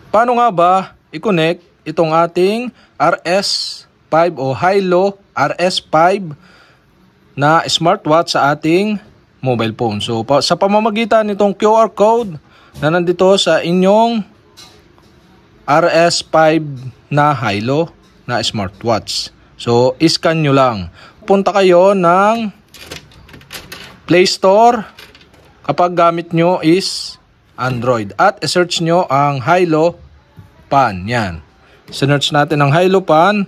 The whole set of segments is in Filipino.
paano nga ba i-connect itong ating RS5 o Hilo RS5 na smartwatch sa ating mobile phone? So sa pamamagitan nitong QR code na nandito sa inyong RS5 na Hilo na smartwatch. So iscan nyo lang. Punta kayo ng Play Store kapag gamit nyo is Android at i-search nyo ang Hilo Pan. Yan. Search natin ang Hilo Pan.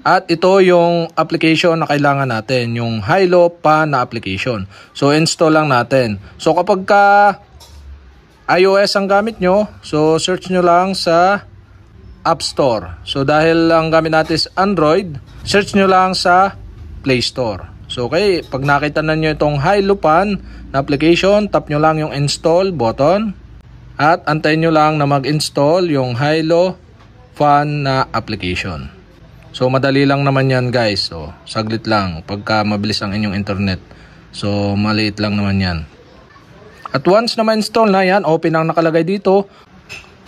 At ito yung application na kailangan natin, yung Hilo Pan na application. So install lang natin. So kapag ka iOS ang gamit nyo, so search nyo lang sa App Store. So dahil ang gamit natin is Android, search nyo lang sa Play Store. So okay, pag nakita na nyo itong Hilo Pan na application, tap nyo lang yung install button. At antayin nyo lang na mag-install yung Hilo Pan na application. So madali lang naman yan guys. So saglit lang pagka mabilis ang inyong internet. So maliit lang naman yan. At once na ma-install na yan, open ang nakalagay dito.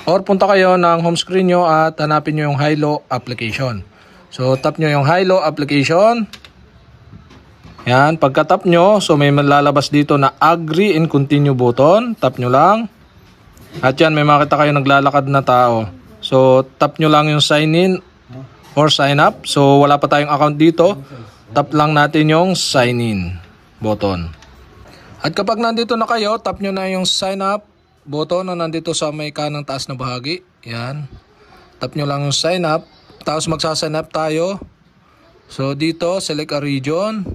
Or punta kayo ng home screen nyo at hanapin nyo yung Hilo application. So tap nyo yung Hilo application. Yan, pagka tap nyo, so may malalabas dito na agree and continue button. Tap nyo lang. At yan, may makita kayo naglalakad na tao. So tap nyo lang yung sign in or sign up. So wala pa tayong account dito. Tap lang natin yung sign in button. At kapag nandito na kayo, tap nyo na yung sign up button na nandito sa may kanang taas na bahagi. Yan. Tap nyo lang yung sign up. Tapos magsasign up tayo. So dito, select a region.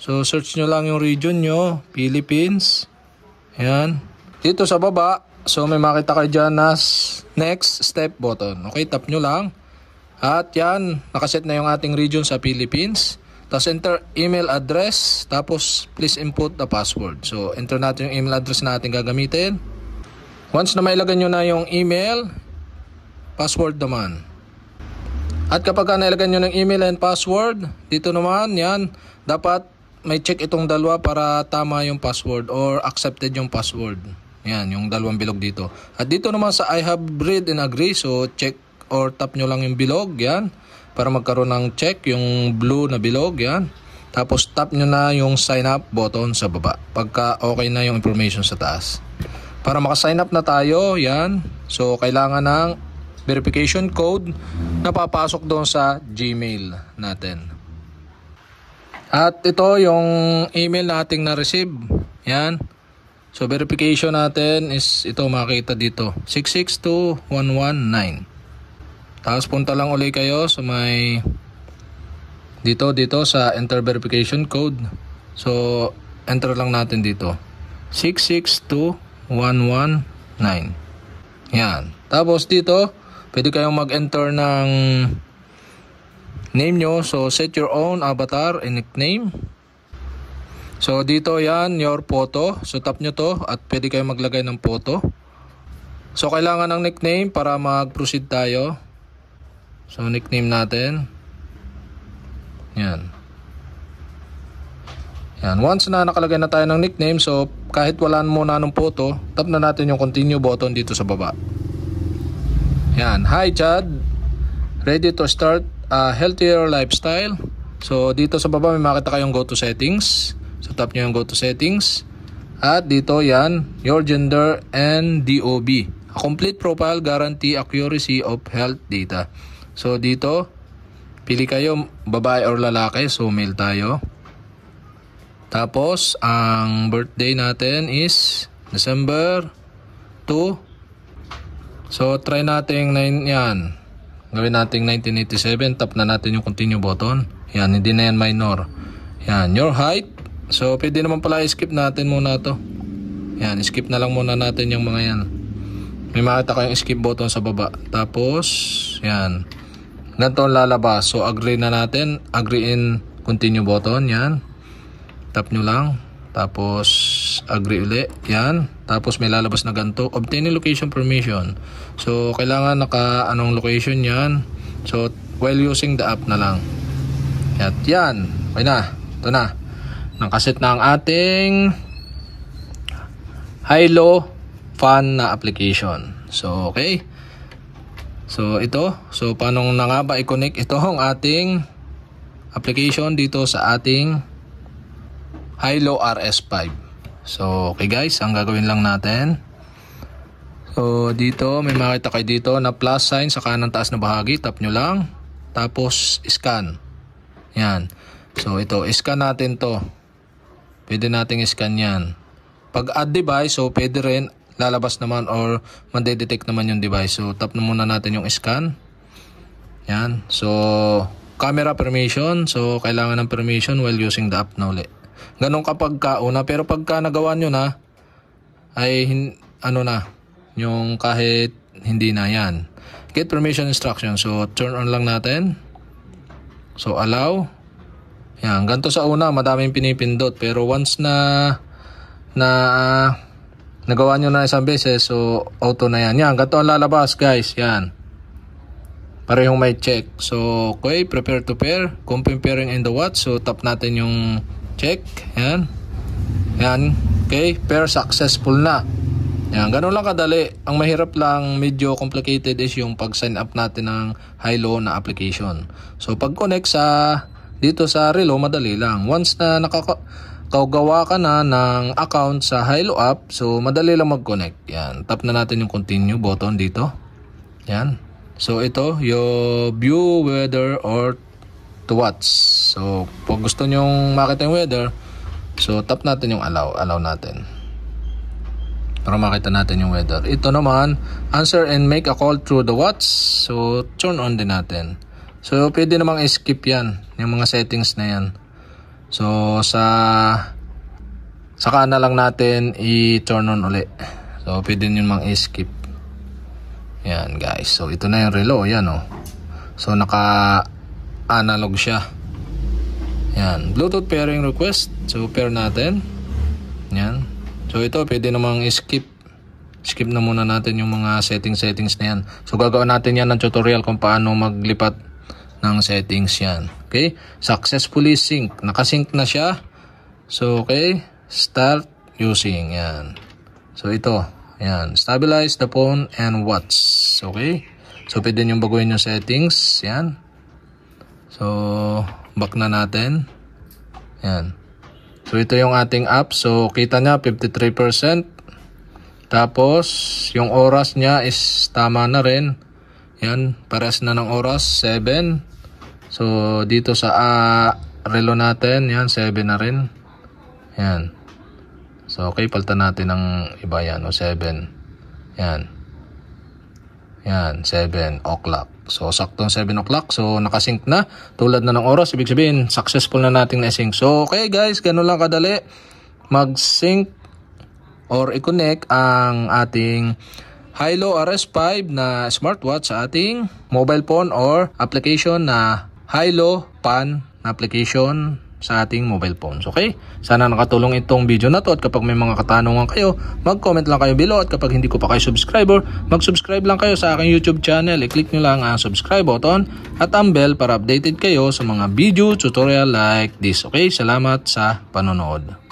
So search nyo lang yung region nyo. Philippines. Yan. Dito sa baba, so may makita kayo dyan na next step button. Okay, tap nyo lang. At yan, nakaset na yung ating region sa Philippines. Tapos enter email address. Tapos please input the password. So enter natin yung email address na natin gagamitin. Once na mailagay nyo na yung email, password naman. At kapag nailagay nyo ng email and password, dito naman yan, dapat may check itong dalawa para tama yung password or accepted yung password. Yan, yung dalawang bilog dito. At dito naman sa I have read and agree, so check or tap nyo lang yung bilog, yan. Para magkaroon ng check, yung blue na bilog, yan. Tapos tap nyo na yung sign up button sa baba. Pagka okay na yung information sa taas. Para maka-sign up na tayo, yan. So kailangan ng verification code na papasok doon sa Gmail natin. At ito yung email nating na-receive. Yan. So verification natin is ito makita dito. 662119. Tapos punta lang ulit kayo sa may dito sa enter verification code. So enter lang natin dito. 662119. Yan. Tapos dito pwede kayong mag-enter ng name nyo. So set your own avatar and nickname. So dito yan your photo. So tap nyo to at pwede kayong maglagay ng photo. So kailangan ng nickname para mag-proceed tayo. So nickname natin. Yan. Yan. Once na nakalagay na tayo ng nickname, so kahit wala muna ng photo, tap na natin yung continue button dito sa baba. Yan. Hi Chad. Ready to start a healthier lifestyle. So dito sa baba may makita kayong go to settings. So tap nyo yung go to settings. At dito yan, your gender and DOB. A complete profile guarantee accuracy of health data. So dito, pili kayo babae or lalaki. So male tayo. Tapos, ang birthday natin is December 2. So try natin yan. Gawin natin 1987. Tap na natin yung continue button. Yan, hindi na yan minor. Yan, your height. So pwede naman pala skip natin muna to. Yan, skip na lang muna natin yung mga yan. May makita kayong skip button sa baba. Tapos, yan. Ganito ang lalabas. So, agree na natin. Agree in continue button. Yan. Tap nyo lang. Tapos, agree ulit. Yan. Tapos, may lalabas na ganito. Obtain location permission. So, kailangan anong location yan. So, while using the app na lang. At yan. Okay na. Ito na. Nakaset na ang ating Hilo Pan na application. So, okay. So, ito. So, paano na nga ba i-connect ito ang ating application dito sa ating Hilo RS5. So, okay guys, ang gagawin lang natin. So, dito, may makita kayo dito na plus sign sa kanang taas na bahagi. Tap nyo lang. Tapos, scan. Yan. So, ito, scan natin to. Pwede nating scan yan. Pag add device, so pwede rin lalabas naman or madedetect naman yung device. So, tap na muna natin yung scan. Yan. So, camera permission. So, kailangan ng permission while using the app na ulit. Ganun kapag kauna. Pero pagka nagawa nyo na, ay ano na, yung kahit hindi na yan. Get permission instruction. So, turn on lang natin. So, allow. Yan. Ganito sa una, madaming pinipindot. Pero once na nagawa nyo na isang beses, so auto na yan. Yan, ganito ang lalabas guys. Yan. Parehong may check. So, okay, prepare to pair. Confirm pairing in the watch. So, tap natin yung check. Yan. Yan. Okay, pair successful na. Yan, ganun lang kadali. Ang mahirap lang, medyo complicated is yung pag-sign up natin ng Hilo na application. So, pag-connect dito sa Relo, madali lang. Once na nakagawa ka na ng account sa Hilo app, so madali lang mag-connect. Yan, tap na natin yung continue button dito. Yan. So ito, yung view weather or to watch. So pag gusto nyong makita yung weather, so tap natin yung allow natin. Para makita natin yung weather. Ito naman, answer and make a call through the watch. So turn on din natin. So pwede namang skip yan, yung mga settings na yan. So, saka na lang natin i-turn on ulit. So, pwede nyo mang i-skip. Yan, guys. So, ito na yung relo. Yan, oh. So, naka-analog siya. Yan. Bluetooth pairing request. So, pair natin. Yan. So, ito, pwede namang i-skip. Skip na muna natin yung mga settings na yan. So, gagawin natin yan ng tutorial kung paano maglipat ng settings yan. Okay, successfully sync. Nakasync na siya. So, okay, start using. Yan. So, ito. Yan. Stabilize the phone and watch. Okay. So, pwede nyo baguhin yung settings. Yan. So, back na natin. Yan. So, ito yung ating app. So, kita nya 53%. Tapos, yung oras niya is tama na rin. Yan. Pares na ng oras. 7. So, dito sa relo natin, yan, 7 na rin. Yan. So, okay, palitan natin ng iba yan, o 7. Yan. Yan, 7 o'clock. So, saktong 7 o'clock. So, nakasync na. Tulad na ng oras, ibig sabihin, successful na natin na-sync. So, okay guys, ganun lang kadali. Mag-sync or i-connect ang ating Hilo RS5 na smartwatch sa ating mobile phone or application na Hilo Pan na application sa ating mobile phones. Okay? Sana nakatulong itong video na to at kapag may mga katanungan kayo, mag-comment lang kayo below at kapag hindi ko pa kayo subscriber, mag-subscribe lang kayo sa aking YouTube channel. I-click nyo lang ang subscribe button at ang bell para updated kayo sa mga video tutorial like this. Okay? Salamat sa panonood.